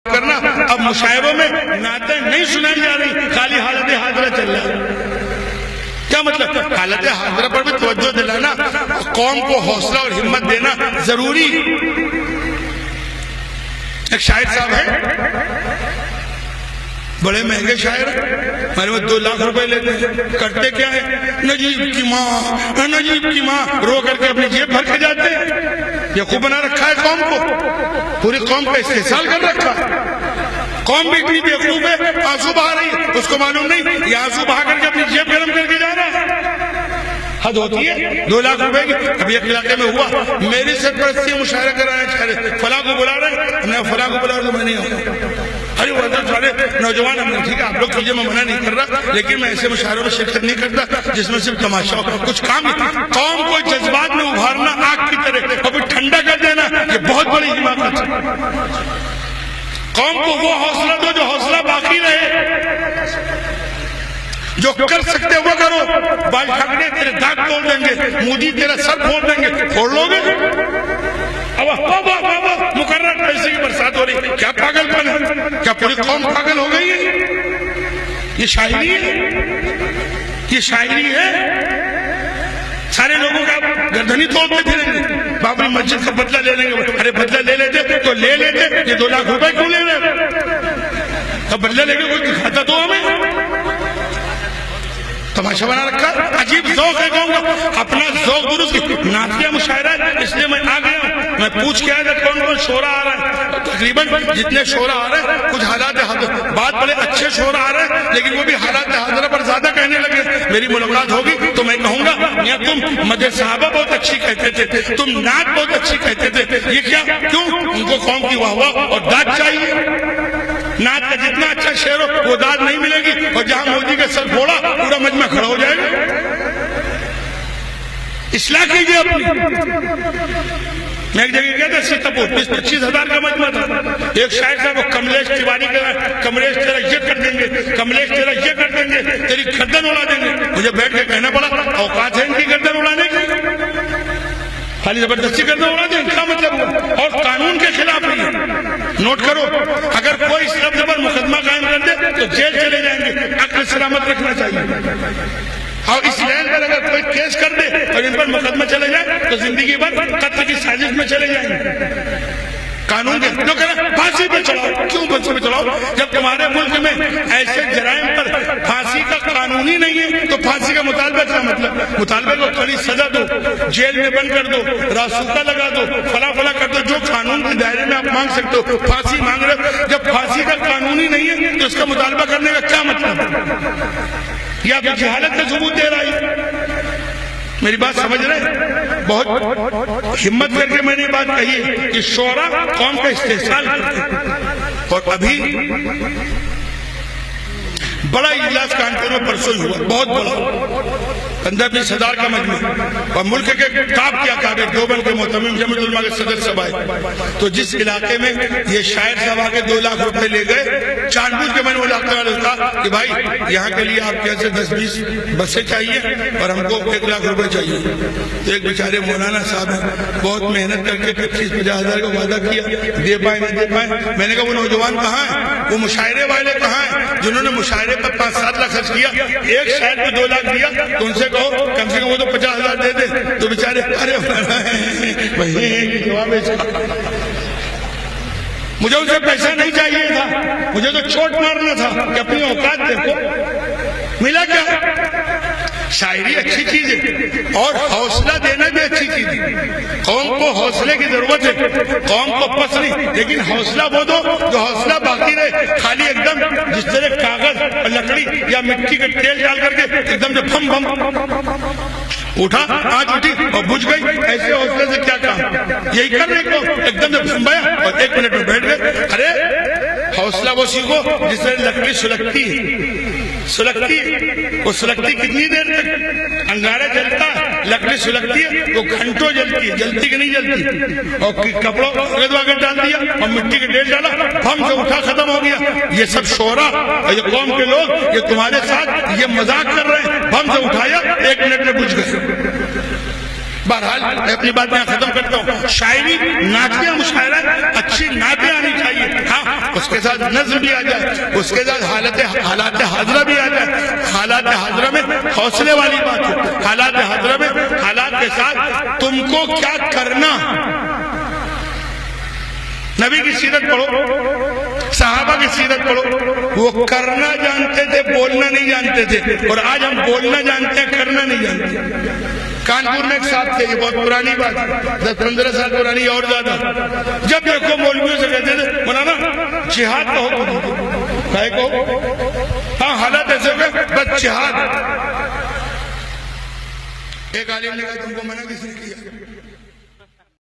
کرنا، اب مشاعروں میں نعتیں نہیں سنائی جا رہی، خالی حالت حاضرہ چل رہا ہے۔ کیا مطلب؟ حالت حاضرہ پر بھی توجہ دلانا، قوم کو حوصلہ اور ہمت دینا ضروری۔ ایک شاعر صاحب ہے، بڑے مہنگے شاعر، ہمارے وہ 2 لاکھ روپے لیتے ہیں، کرتے کیا ہے؟ نجیب کی ماں، نجیب کی ماں رو کر کے اپنی جیب بھر کے جاتے ہیں۔ یہ خوب بنا رکھا ہے قوم کو، پوری قوم کا استحصال کر رکھا ہے۔ قوم بھی اتنی بیوقوف ہے، آنسو بہا رہی ہے، اس کو معلوم نہیں یہ آنسو بہا کر کے اپنی جیب گرم کر کے جا رہا ہے۔ حد ہوتی ہے 2 لاکھ روپے کی۔ ابھی ایک علاقے میں ہوا، میری سرپرستی مشاعرہ کرایا، فلاں کو بلا رہے، ہم نے فلاں کو بلا رہے تو میں نہیں آؤں۔ ارے وہ سارے نوجوان ہم نے ٹھیک ہے آپ لوگ کیجئے، میں منع نہیں کر رہا، لیکن میں ایسے مشاعروں میں شرکت نہیں کرتا جس میں صرف تماشا ہو، کچھ کام نہیں۔ قوم کو جذبات میں ابھارنا آگ کی طرح اور پھر ٹھنڈا کر دینا، یہ بہت بڑی حماقت ہے۔ قوم کو وہ حوصلہ دو جو حوصلہ باقی رہے، جو کر سکتے وہ کرو۔ بال ٹھاکرے تیرے دانت توڑ دیں گے، مودی تیرا سر پھوڑ دیں گے، پھوڑ لو گے؟ مقرر پیسے کی برسات ہو رہی، کیا پاگل پن ہے؟ کیا پوری قوم پاگل ہو گئی ہے؟ یہ شاعری ہے، یہ شاعری ہے۔ سارے لوگوں کا گردنی توڑتے پھریں گے، بابری مسجد کا بدلہ لے لیں گے۔ ارے بدلہ لے لیتے تو لے لیتے، یہ 2 لاکھ روپے کیوں لے رہے؟ اب بدلہ لے کے کوئی دکھاتا تو ہمیں تماشا بنا رکھا۔ عجیب ذوق ہے قوم کا، اپنا ذوق درست۔ نعتیہ مشاعرہ ہے، اس لیے میں آ گیا ہوں، میں پوچھ کے آیا تھا کون کون شعرا آ رہا ہے۔ تقریباً جتنے شعرا آ رہے ہیں کچھ حالات حاضرہ، بات بڑے اچھے شعرا آ رہے ہیں، لیکن وہ بھی حالات حاضرہ پر زیادہ کہنے لگے۔ میری ملاقات ہوگی تو میں کہوں گا میاں تم مدح صحابہ بہت اچھی کہتے تھے، تم نعت بہت اچھی کہتے تھے، یہ کیا؟ کیوں؟ ان کو قوم کی واہ واہ اور داد چاہیے۔ نعت کا جتنا اچھا شعر ہو وہ داد نہیں ملے گی، اور جہاں مودی کا سر پھوڑا پورا مجمع کھڑا ہو جائے گا۔ اصلاح کیجئے اپنی۔ میں ایک جگہ گیا تھا سیتاپور، 25 ہزار کا مجمع تھا۔ ایک شاعر صاحب وہ کملیش تیواری کا، کملیش تیرا یہ کر دیں گے، کملیش تیرا یہ کر دیں گے، تیری گردن اڑا دیں گے۔ مجھے بیٹھ کے کہنا پڑا اوقات ہے ان کی گردن اڑانے کی؟ خالی زبردستی گردن اڑا دیں، کیا مطلب ہوا؟ اور قانون کے خلاف نہیں۔ نوٹ کرو، اگر کوئی اس لفظ پر مقدمہ قائم کر دے تو جیل چلے جائیں گے، عقل سلامت رکھنا چاہیے۔ اور اس لائن پر اگر کوئی کیس کر دے اور ان پر مقدمہ چلے جائے تو زندگی بھر قتل کی سازش میں چلے جائیں گے۔ قانون کے جو کہنا پھانسی پہ چڑھاؤ، کیوں پھانسی پہ چڑھاؤ؟ جب تمہارے ملک میں ایسے جرائم پر پھانسی کا قانون ہی نہیں ہے تو پھانسی کا مطالبہ کیا مطلب؟ مطالبہ کو کڑی سزا دو، جیل میں بند کر دو، راسوکا لگا دو، فلاں فلاں کر دو، جو قانون کے دائرے میں آپ مانگ سکتے ہو۔ پھانسی مانگ رہے ہو، جب پھانسی کا قانون ہی نہیں ہے تو اس کا مطالبہ کرنے کا کیا مطلب؟ یا پھر جہالت کا ثبوت دے رہا ہے۔ میری بات سمجھ رہے؟ بہت ہمت کر کے میں نے بات کہی ہے کہ شعرا قوم کا استحصال کرتے ہیں۔ اور ابھی بڑا اجلاس کانپور میں پرسوں ہوا، بہت بڑا، 15-20 ہزار کا مجمع، اور ملک کے ٹاپ کیا کہا دیوبند کے محتمم جمعیت علماء کے صدر صاحب آئے۔ تو جس علاقے میں یہ شاعر صاحب آگے 2 لاکھ روپے لے گئے، جان بوجھ کے میں نے وہ علاقے والے کہا کہ بھائی یہاں کے لیے آپ کیسے 10-20 بسیں چاہیے اور ہم کو 1 لاکھ روپے چاہیے۔ تو ایک بیچارے مولانا صاحب ہیں، بہت محنت کر کے 25-50 ہزار کا وعدہ کیا، دے پائیں نہیں دے پائیں۔ میں نے کہا وہ نوجوان کہاں ہیں، وہ مشاعرے والے کہاں ہیں جنہوں نے مشاعرے پر 5-7 لاکھ خرچ کیا؟ ایک شاعر کو 2 لاکھ دیا تو ان سے کہو کم سے کم وہ تو 50 ہزار دے دے۔ تو بیچارے ارے مجھے ان سے پیسہ نہیں چاہیے تھا، مجھے تو چوٹ مارنا تھا کہ اپنی اوقات دیکھو۔ ملا کیا؟ شاعری اچھی چیز ہے اور حوصلہ دینا بھی اچھی چیز ہے۔ قوم کو حوصلے کی ضرورت ہے، قوم کو پس نہیں، لیکن حوصلہ وہ دو جو حوصلہ باقی رہے۔ خالی ایک دم جس طرح کاغذ اور لکڑی یا مٹی کے تیل ڈال کر کے ایک دم سے بھم بھم اٹھا، آج اٹھی اور بجھ گئی، ایسے حوصلے سے کیا کام؟ یہی کر رہے کو ایک دم سے بھمبایا اور 1 منٹ میں بیٹھ گئے۔ ارے حوصلہ وہ سیکھو جس سے لکڑی سلگتی ہے، سلگتی ہے، وہ سلگتی کتنی دیر تک؟ انگارہ جلتا ہے، لکڑی سلگتی ہے، وہ گھنٹوں جلتی ہے، جلتی کہ نہیں جلتی؟ اور کپڑوں اگر ڈال دیا اور مٹی کے ڈیل ڈالا، بھم سے اٹھا ختم ہو گیا۔ یہ سب شعرا اور یہ قوم کے لوگ یہ تمہارے ساتھ یہ مذاق کر رہے ہیں، بھم سے اٹھایا 1 منٹ میں بجھ گئے۔ بہرحال میں اپنی بات یہاں ختم کرتا ہوں. شاعری نعتیں مشاعرہ اچھی نعتیں آنی چاہیے. ہاں اس کے ساتھ نظم بھی آ جائے, اس کے ساتھ حالات حاضرہ بھی آ جائے. حالات حاضرہ میں حوصلے والی بات ہو. حالات حاضرہ میں حالات کے ساتھ تم کو کیا کرنا. نبی کی سیرت پڑھو, صحابہ کی سیرت پڑھو, وہ کرنا جانتے تھے, بولنا نہیں جانتے تھے. اور آج ہم بولنا جانتے ہیں, کرنا نہیں جانتے. کانپور میں ایک صاحب تھے, یہ بہت پرانی بات ہے, 10-15 سال پرانی اور زیادہ. جب دیکھو مولویوں سے کہتے تھے مولانا جہاد کا حکم دیجیے. کہے کو ہاں حالات ایسے ہو گئے بس جہاد. ایک عالم نے کہا تم کو منع کس نے کیا؟